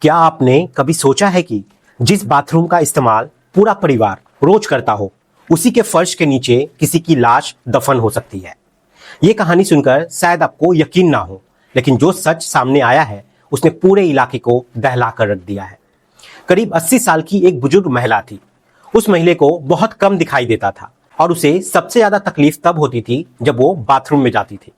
क्या आपने कभी सोचा है कि जिस बाथरूम का इस्तेमाल पूरा परिवार रोज करता हो, उसी के फर्श के नीचे किसी की लाश दफन हो सकती है। ये कहानी सुनकर शायद आपको यकीन ना हो, लेकिन जो सच सामने आया है उसने पूरे इलाके को दहला कर रख दिया है। करीब 80 साल की एक बुजुर्ग महिला थी। उस महिला को बहुत कम दिखाई देता था और उसे सबसे ज्यादा तकलीफ तब होती थी जब वो बाथरूम में जाती थी।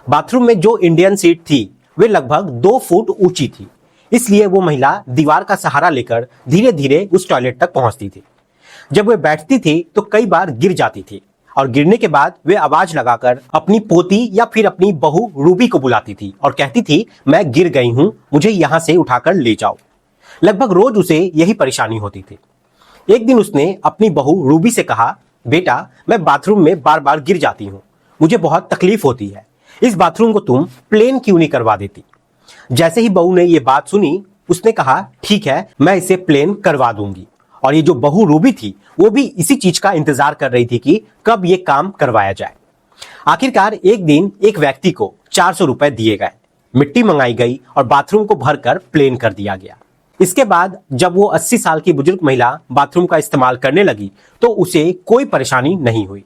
बाथरूम में जो इंडियन सीट थी वे लगभग 2 फुट ऊंची थी, इसलिए वो महिला दीवार का सहारा लेकर धीरे धीरे उस टॉयलेट तक पहुंचती थी। जब वे बैठती थी तो कई बार गिर जाती थी और गिरने के बाद वे आवाज लगाकर अपनी पोती या फिर अपनी बहू रूबी को बुलाती थी और कहती थी, मैं गिर गई हूं, मुझे यहां से उठाकर ले जाओ। लगभग रोज उसे यही परेशानी होती थी। एक दिन उसने अपनी बहू रूबी से कहा, बेटा मैं बाथरूम में बार बार गिर जाती हूँ, मुझे बहुत तकलीफ होती है, इस बाथरूम को तुम प्लेन क्यों नहीं करवा देती। जैसे ही बहू ने ये बात सुनी, उसने कहा, ठीक है, मैं इसे प्लेन करवा दूंगी। और ये जो बहू रूबी थी वो भी इसी चीज का इंतजार कर रही थी कि कब ये काम करवाया जाए। आखिरकार एक दिन एक व्यक्ति को 400 रुपए दिए गए, मिट्टी मंगाई गई और बाथरूम को भरकर प्लेन कर दिया गया। इसके बाद जब वो 80 साल की बुजुर्ग महिला बाथरूम का इस्तेमाल करने लगी तो उसे कोई परेशानी नहीं हुई।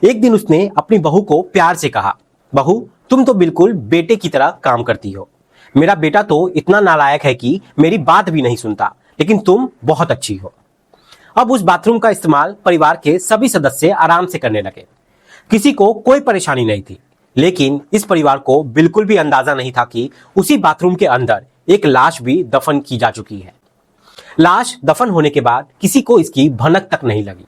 एक दिन उसने अपनी बहू को प्यार से कहा, बहू तुम तो बिल्कुल बेटे की तरह काम करती हो। मेरा बेटा तो इतना नालायक है कि मेरी बात भी नहीं सुनता, लेकिन तुम बहुत अच्छी हो। अब उस बाथरूम का इस्तेमाल परिवार के सभी सदस्य आराम से करने लगे। किसी को कोई परेशानी नहीं थी, लेकिन इस परिवार को बिल्कुल भी अंदाजा नहीं था कि उसी बाथरूम के अंदर एक लाश भी दफन की जा चुकी है। लाश दफन होने के बाद किसी को इसकी भनक तक नहीं लगी।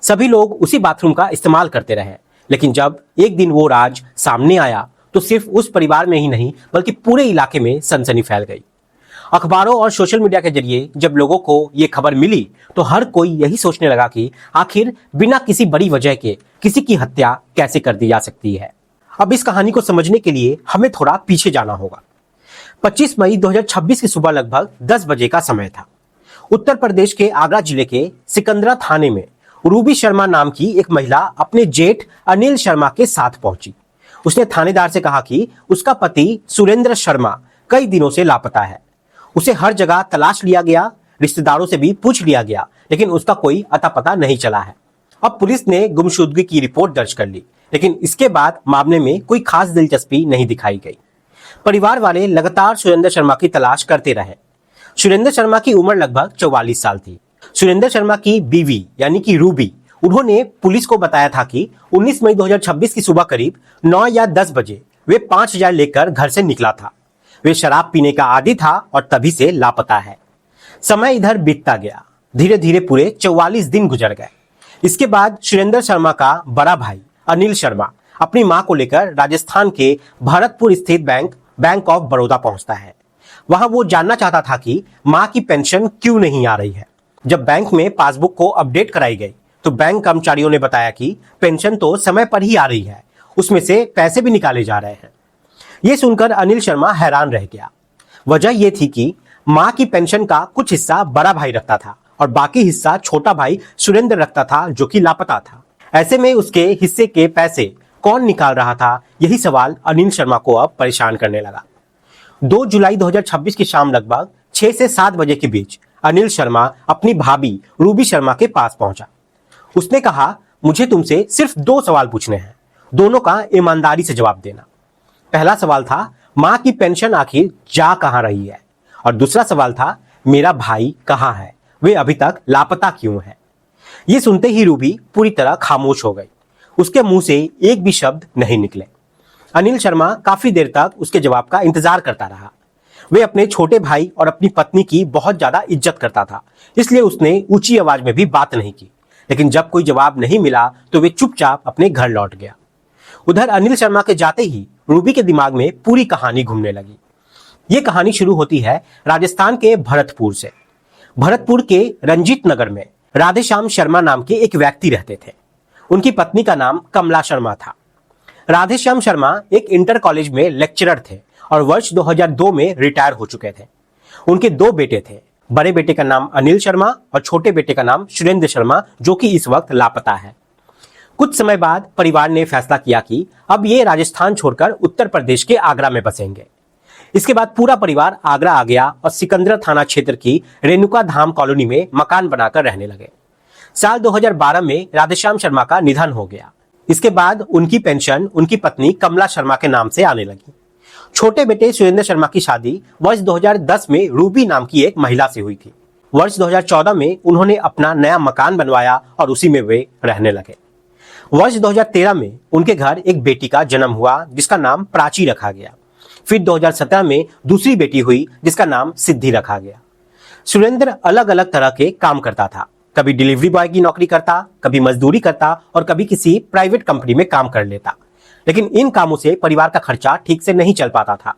सभी लोग उसी बाथरूम का इस्तेमाल करते रहे, लेकिन जब एक दिन वो राज सामने आया तो सिर्फ उस परिवार में ही नहीं बल्कि पूरे इलाके में सनसनी फैल गई। अखबारों और सोशल मीडिया के जरिए जब लोगों को ये खबर मिली तो हर कोई यही सोचने लगा कि आखिर बिना किसी बड़ी वजह के किसी की हत्या कैसे कर दी जा सकती है। अब इस कहानी को समझने के लिए हमें थोड़ा पीछे जाना होगा। 25 मई 2026 की सुबह लगभग 10 बजे का समय था। उत्तर प्रदेश के आगरा जिले के सिकंदरा थाने में रूबी शर्मा नाम की एक महिला अपने जेठ अनिल शर्मा के साथ पहुंची। उसने थानेदार से कहा कि उसका पति सुरेंद्र शर्मा कई दिनों से लापता है। उसे हर जगह तलाश लिया गया, रिश्तेदारों से भी पूछ लिया गया, लेकिन उसका कोई अता पता नहीं चला है। अब पुलिस ने गुमशुदगी की रिपोर्ट दर्ज कर ली, लेकिन इसके बाद मामले में कोई खास दिलचस्पी नहीं दिखाई गई। परिवार वाले लगातार सुरेंद्र शर्मा की तलाश करते रहे। सुरेंद्र शर्मा की उम्र लगभग 44 साल थी। सुरेंद्र शर्मा की बीवी यानी कि रूबी, उन्होंने पुलिस को बताया था कि 19 मई 2026 की सुबह करीब 9 या 10 बजे वे 5000 लेकर घर से निकला था। वे शराब पीने का आदी था और तभी से लापता है। समय इधर बीतता गया, धीरे धीरे पूरे 44 दिन गुजर गए। इसके बाद सुरेंद्र शर्मा का बड़ा भाई अनिल शर्मा अपनी मां को लेकर राजस्थान के भरतपुर स्थित बैंक ऑफ बड़ौदा पहुंचता है। वहां वो जानना चाहता था कि मां की पेंशन क्यों नहीं आ रही है। जब बैंक में पासबुक को अपडेट कराई गई तो बैंक कर्मचारियों ने बताया कि पेंशन तो समय पर ही आ रही है, उसमें से पैसे भी निकाले जा रहे हैं। यह सुनकर अनिल शर्मा हैरान रह गया। वजह यह थी कि मां की पेंशन का कुछ हिस्सा बड़ा भाई रखता था और बाकी हिस्सा छोटा भाई सुरेंद्र रखता था, जो कि लापता था। ऐसे में उसके हिस्से के पैसे कौन निकाल रहा था, यही सवाल अनिल शर्मा को अब परेशान करने लगा। 2 जुलाई 2026 की शाम लगभग 6 से 7 बजे के बीच अनिल शर्मा अपनी भाभी रूबी शर्मा के पास पहुंचा। उसने कहा, मुझे तुमसे सिर्फ 2 सवाल पूछने हैं, दोनों का ईमानदारी से जवाब देना। पहला सवाल था, मां की पेंशन आखिर जा कहां रही है, और दूसरा सवाल था, मेरा भाई कहां है, वे अभी तक लापता क्यों है। यह सुनते ही रूबी पूरी तरह खामोश हो गई। उसके मुंह से एक भी शब्द नहीं निकले। अनिल शर्मा काफी देर तक उसके जवाब का इंतजार करता रहा। वे अपने छोटे भाई और अपनी पत्नी की बहुत ज्यादा इज्जत करता था, इसलिए उसने ऊंची आवाज में भी बात नहीं की। लेकिन जब कोई जवाब नहीं मिला तो वे चुपचाप अपने घर लौट गया। उधर अनिल शर्मा के जाते ही रूबी के दिमाग में पूरी कहानी घूमने लगी। ये कहानी शुरू होती है राजस्थान के भरतपुर से। भरतपुर के रंजीत नगर में राधेश्याम शर्मा नाम के एक व्यक्ति रहते थे। उनकी पत्नी का नाम कमला शर्मा था। राधेश्याम शर्मा एक इंटर कॉलेज में लेक्चरर थे और वर्ष 2002 में रिटायर हो चुके थे। उनके 2 बेटे थे। बड़े बेटे का नाम अनिल शर्मा और छोटे बेटे का नाम सुरेंद्र शर्मा, जो कि इस वक्त लापता है। कुछ समय बाद परिवार ने फैसला किया कि अब ये राजस्थान छोड़कर उत्तर प्रदेश के आगरा में बसेंगे। इसके बाद पूरा परिवार आगरा आ गया और सिकंदरा थाना क्षेत्र की रेणुका धाम कॉलोनी में मकान बनाकर रहने लगे। साल 2012 में राधेश्याम शर्मा का निधन हो गया। इसके बाद उनकी पेंशन उनकी पत्नी कमला शर्मा के नाम से आने लगी। छोटे बेटे सुरेंद्र शर्मा की शादी वर्ष 2010 में रूबी नाम की एक महिला से हुई थी। वर्ष 2014 में उन्होंने अपना नया मकान बनवाया और उसी में वे रहने लगे। वर्ष 2013 में उनके घर एक बेटी का जन्म हुआ जिसका नाम प्राची रखा गया। फिर 2017 में दूसरी बेटी हुई जिसका नाम सिद्धि रखा गया। सुरेंद्र अलग अलग तरह के काम करता था। कभी डिलीवरी बॉय की नौकरी करता, कभी मजदूरी करता और कभी किसी प्राइवेट कंपनी में काम कर लेता। लेकिन इन कामों से परिवार का खर्चा ठीक से नहीं चल पाता था।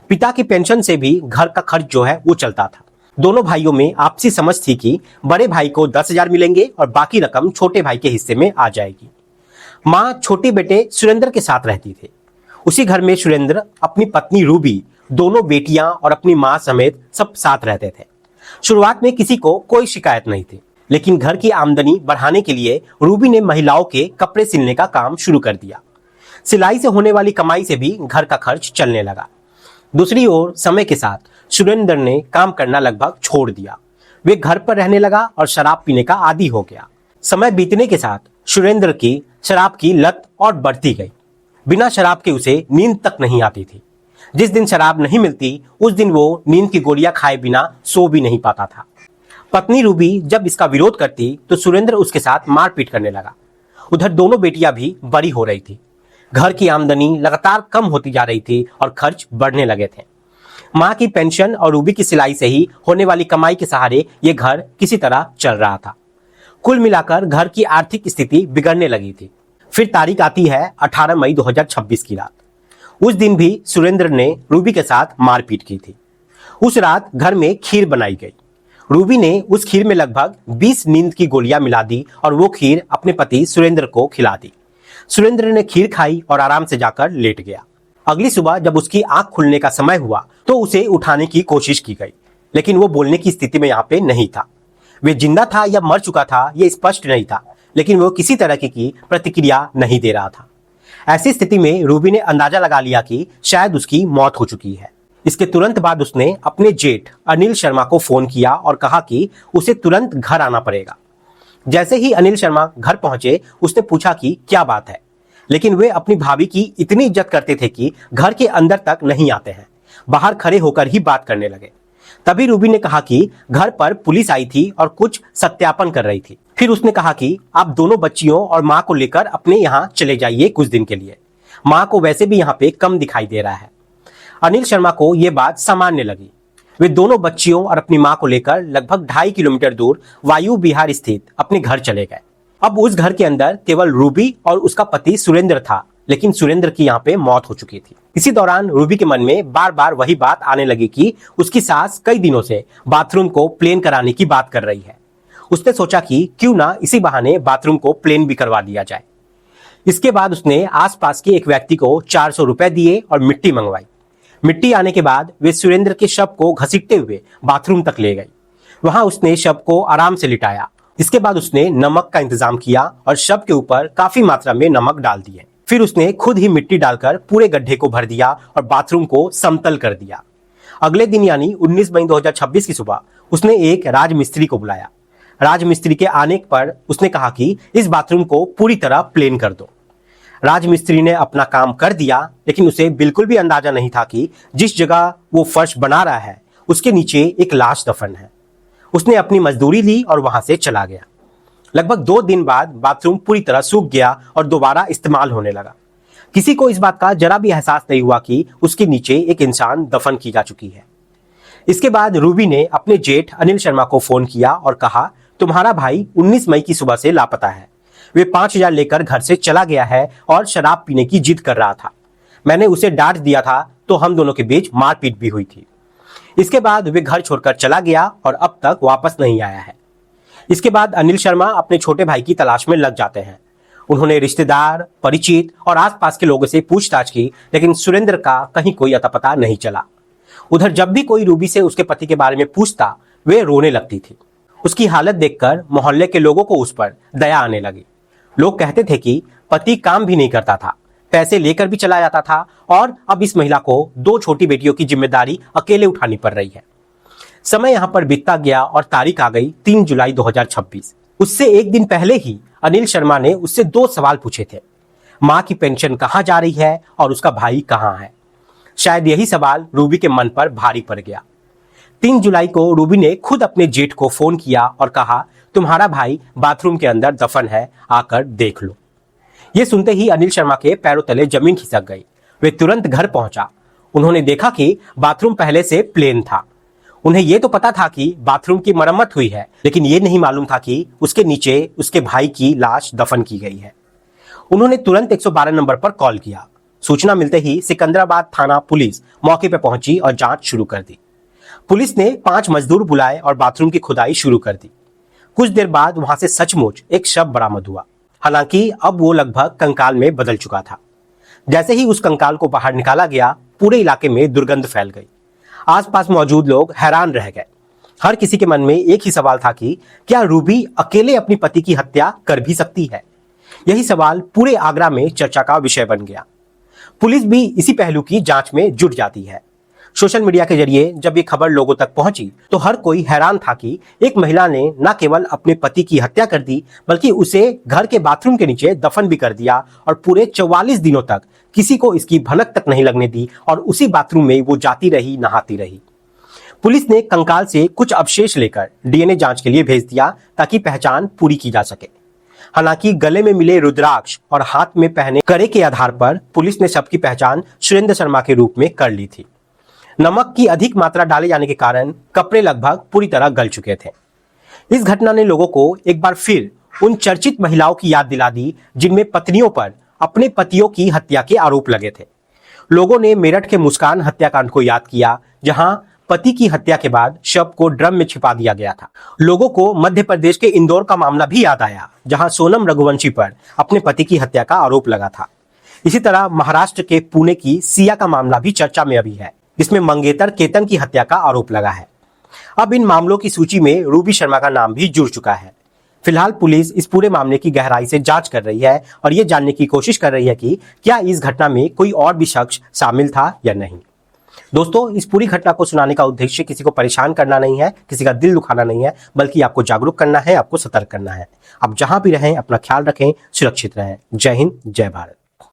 पिता की पेंशन से भी घर का खर्च जो है वो चलता था। दोनों भाइयों में आपसी समझ थी कि बड़े भाई को 10,000 मिलेंगे और बाकी रकम छोटे भाई के हिस्से में आ जाएगी। माँ छोटे बेटे सुरेंद्र के साथ रहती थी। उसी घर में सुरेंद्र, अपनी पत्नी रूबी, दोनों बेटियां और अपनी माँ समेत सब साथ रहते थे। शुरुआत में किसी को कोई शिकायत नहीं थी, लेकिन घर की आमदनी बढ़ाने के लिए रूबी ने महिलाओं के कपड़े सिलने का काम शुरू कर दिया। सिलाई से होने वाली कमाई से भी घर का खर्च चलने लगा। दूसरी ओर समय के साथ सुरेंद्र ने काम करना लगभग छोड़ दिया। वे घर पर रहने लगा और शराब पीने का आदी हो गया। समय बीतने के साथ सुरेंद्र की शराब की लत और बढ़ती गई। बिना शराब के उसे नींद तक नहीं आती थी। जिस दिन शराब नहीं मिलती उस दिन वो नींद की गोलियां खाए बिना सो भी नहीं पाता था। पत्नी रूबी जब इसका विरोध करती तो सुरेंद्र उसके साथ मारपीट करने लगा। उधर दोनों बेटियां भी बड़ी हो रही थी। घर की आमदनी लगातार कम होती जा रही थी और खर्च बढ़ने लगे थे। माँ की पेंशन और रूबी की सिलाई से ही होने वाली कमाई के सहारे ये घर किसी तरह चल रहा था। कुल मिलाकर घर की आर्थिक स्थिति बिगड़ने लगी थी। फिर तारीख आती है 18 मई 2026 की रात। उस दिन भी सुरेंद्र ने रूबी के साथ मारपीट की थी। उस रात घर में खीर बनाई गई। रूबी ने उस खीर में लगभग 20 नींद की गोलियां मिला दी और वो खीर अपने पति सुरेंद्र को खिला दी। सुरेंद्र ने खीर खाई और आराम से जाकर लेट गया। अगली सुबह जब उसकी आंख खुलने का समय हुआ तो उसे उठाने की कोशिश की गई, लेकिन वो बोलने की स्थिति में यहाँ पे नहीं था। वे जिंदा था या मर चुका था ये स्पष्ट नहीं था, लेकिन वो किसी तरह की प्रतिक्रिया नहीं दे रहा था। ऐसी स्थिति में रूबी ने अंदाजा लगा लिया कि शायद उसकी मौत हो चुकी है। इसके तुरंत बाद उसने अपने जेठ अनिल शर्मा को फोन किया और कहा कि उसे तुरंत घर आना पड़ेगा। जैसे ही अनिल शर्मा घर पहुंचे उसने पूछा कि क्या बात है, लेकिन वे अपनी भाभी की इतनी इज्जत करते थे कि घर के अंदर तक नहीं आते हैं, बाहर खड़े होकर ही बात करने लगे। तभी रूबी ने कहा कि घर पर पुलिस आई थी और कुछ सत्यापन कर रही थी। फिर उसने कहा कि आप दोनों बच्चियों और माँ को लेकर अपने यहाँ चले जाइए कुछ दिन के लिए। माँ को वैसे भी यहाँ पे कम दिखाई दे रहा है। अनिल शर्मा को यह बात सामान्य लगी। वे दोनों बच्चियों और अपनी माँ को लेकर लगभग 2.5 किलोमीटर दूर वायु विहार स्थित अपने घर चले गए। अब उस घर के अंदर केवल रूबी और उसका पति सुरेंद्र था, लेकिन सुरेंद्र की यहाँ पे मौत हो चुकी थी। इसी दौरान रूबी के मन में बार बार वही बात आने लगी कि उसकी सास कई दिनों से बाथरूम को प्लेन कराने की बात कर रही है। उसने सोचा कि क्यों ना इसी बहाने बाथरूम को प्लेन भी करवा दिया जाए। इसके बाद उसने आसपास के एक व्यक्ति को 400 रुपए दिए और मिट्टी मंगवाई। मिट्टी आने के बाद वे सुरेंद्र के शव को घसीटते हुए बाथरूम तक ले गई। वहां उसने शव को आराम से लिटाया। इसके बाद उसने नमक का इंतजाम किया और शव के ऊपर काफी मात्रा में नमक डाल दिए। फिर उसने खुद ही मिट्टी डालकर पूरे गड्ढे को भर दिया और बाथरूम को समतल कर दिया। अगले दिन यानी 19 मई 2026 की सुबह उसने एक राजमिस्त्री को बुलाया। राजमिस्त्री के आने पर उसने कहा कि इस बाथरूम को पूरी तरह प्लेन कर दो। राजमिस्त्री ने अपना काम कर दिया, लेकिन उसे बिल्कुल भी अंदाजा नहीं था कि जिस जगह वो फर्श बना रहा है उसके नीचे एक लाश दफन है। उसने अपनी मजदूरी ली और वहां से चला गया। लगभग 2 दिन बाद बाथरूम पूरी तरह सूख गया और दोबारा इस्तेमाल होने लगा। किसी को इस बात का जरा भी एहसास नहीं हुआ कि उसके नीचे एक इंसान दफन की जा चुकी है। इसके बाद रूबी ने अपने जेठ अनिल शर्मा को फोन किया और कहा, तुम्हारा भाई 19 मई की सुबह से लापता है। वे 5,000 लेकर घर से चला गया है और शराब पीने की जिद कर रहा था। मैंने उसे डांट दिया था तो हम दोनों के बीच मारपीट भी हुई थी। इसके बाद वे घर छोड़कर चला गया और अब तक वापस नहीं आया है। इसके बाद अनिल शर्मा अपने छोटे भाई की तलाश में लग जाते हैं। उन्होंने रिश्तेदार, परिचित और आसपास के लोगों से पूछताछ की, लेकिन सुरेंद्र का कहीं कोई अता पता नहीं चला। उधर जब भी कोई रूबी से उसके पति के बारे में पूछता वे रोने लगती थी। उसकी हालत देखकर मोहल्ले के लोगों को उस पर दया आने लगी। लोग कहते थे कि पति काम भी नहीं करता था, पैसे लेकर भी चला जाता था और अब इस महिला को 2 छोटी बेटियों की जिम्मेदारी अकेले उठानी पड़ रही है। समय यहां पर बीतता गया और तारीख आ गई 3 जुलाई 2026। उससे एक दिन पहले ही अनिल शर्मा ने उससे 2 सवाल पूछे थे। मां की पेंशन कहां जा रही है और उसका भाई कहां है। शायद यही सवाल रूबी के मन पर भारी पड़ गया। 3 जुलाई को रूबी ने खुद अपने जेठ को फोन किया और कहा, तुम्हारा भाई बाथरूम के अंदर दफन है, आकर देख लो। यह सुनते ही अनिल शर्मा के पैरों तले जमीन खिसक गई। वे तुरंत घर पहुंचा। उन्होंने देखा कि बाथरूम पहले से प्लेन था। उन्हें यह तो पता था कि बाथरूम की मरम्मत हुई है, लेकिन यह नहीं मालूम था कि उसके नीचे उसके भाई की लाश दफन की गई है। उन्होंने तुरंत 112 नंबर पर कॉल किया। सूचना मिलते ही सिकंदराबाद थाना पुलिस मौके पर पहुंची और जांच शुरू कर दी। पुलिस ने 5 मजदूर बुलाए और बाथरूम की खुदाई शुरू कर दी। कुछ देर बाद वहां से सचमुच एक शव बरामद हुआ। हालांकि अब वो लगभग कंकाल में बदल चुका था। जैसे ही उस कंकाल को बाहर निकाला गया, पूरे इलाके में दुर्गंध फैल गई। आसपास मौजूद लोग हैरान रह गए। हर किसी के मन में एक ही सवाल था कि क्या रूबी अकेले अपनी पति की हत्या कर भी सकती है। यही सवाल पूरे आगरा में चर्चा का विषय बन गया। पुलिस भी इसी पहलू की जांच में जुट जाती है। सोशल मीडिया के जरिए जब ये खबर लोगों तक पहुंची तो हर कोई हैरान था कि एक महिला ने न केवल अपने पति की हत्या कर दी, बल्कि उसे घर के बाथरूम के नीचे दफन भी कर दिया और पूरे 44 दिनों तक किसी को इसकी भनक तक नहीं लगने दी और उसी बाथरूम में वो जाती रही, नहाती रही। पुलिस ने कंकाल से कुछ अवशेष लेकर डीएनए जांच के लिए भेज दिया ताकि पहचान पूरी की जा सके। हालांकि गले में मिले रुद्राक्ष और हाथ में पहने कड़े के आधार पर पुलिस ने शव की पहचान सुरेंद्र शर्मा के रूप में कर ली थी। नमक की अधिक मात्रा डाले जाने के कारण कपड़े लगभग पूरी तरह गल चुके थे। इस घटना ने लोगों को एक बार फिर उन चर्चित महिलाओं की याद दिला दी जिनमें पत्नियों पर अपने पतियों की हत्या के आरोप लगे थे। लोगों ने मेरठ के मुस्कान हत्याकांड को याद किया, जहां पति की हत्या के बाद शव को ड्रम में छिपा दिया गया था। लोगों को मध्य प्रदेश के इंदौर का मामला भी याद आया, जहां सोनम रघुवंशी पर अपने पति की हत्या का आरोप लगा था। इसी तरह महाराष्ट्र के पुणे की सिया का मामला भी चर्चा में अभी है, जिसमें मंगेतर केतन की हत्या का आरोप लगा है। अब इन मामलों की सूची में रूबी शर्मा का नाम भी जुड़ चुका है। फिलहाल पुलिस इस पूरे मामले की गहराई से जांच कर रही है और ये जानने की कोशिश कर रही है कि क्या इस घटना में कोई और भी शख्स शामिल था या नहीं। दोस्तों, इस पूरी घटना को सुनाने का उद्देश्य किसी को परेशान करना नहीं है, किसी का दिल दुखाना नहीं है, बल्कि आपको जागरूक करना है, आपको सतर्क करना है। आप जहां भी रहें अपना ख्याल रखें, सुरक्षित रहें। जय हिंद, जय भारत।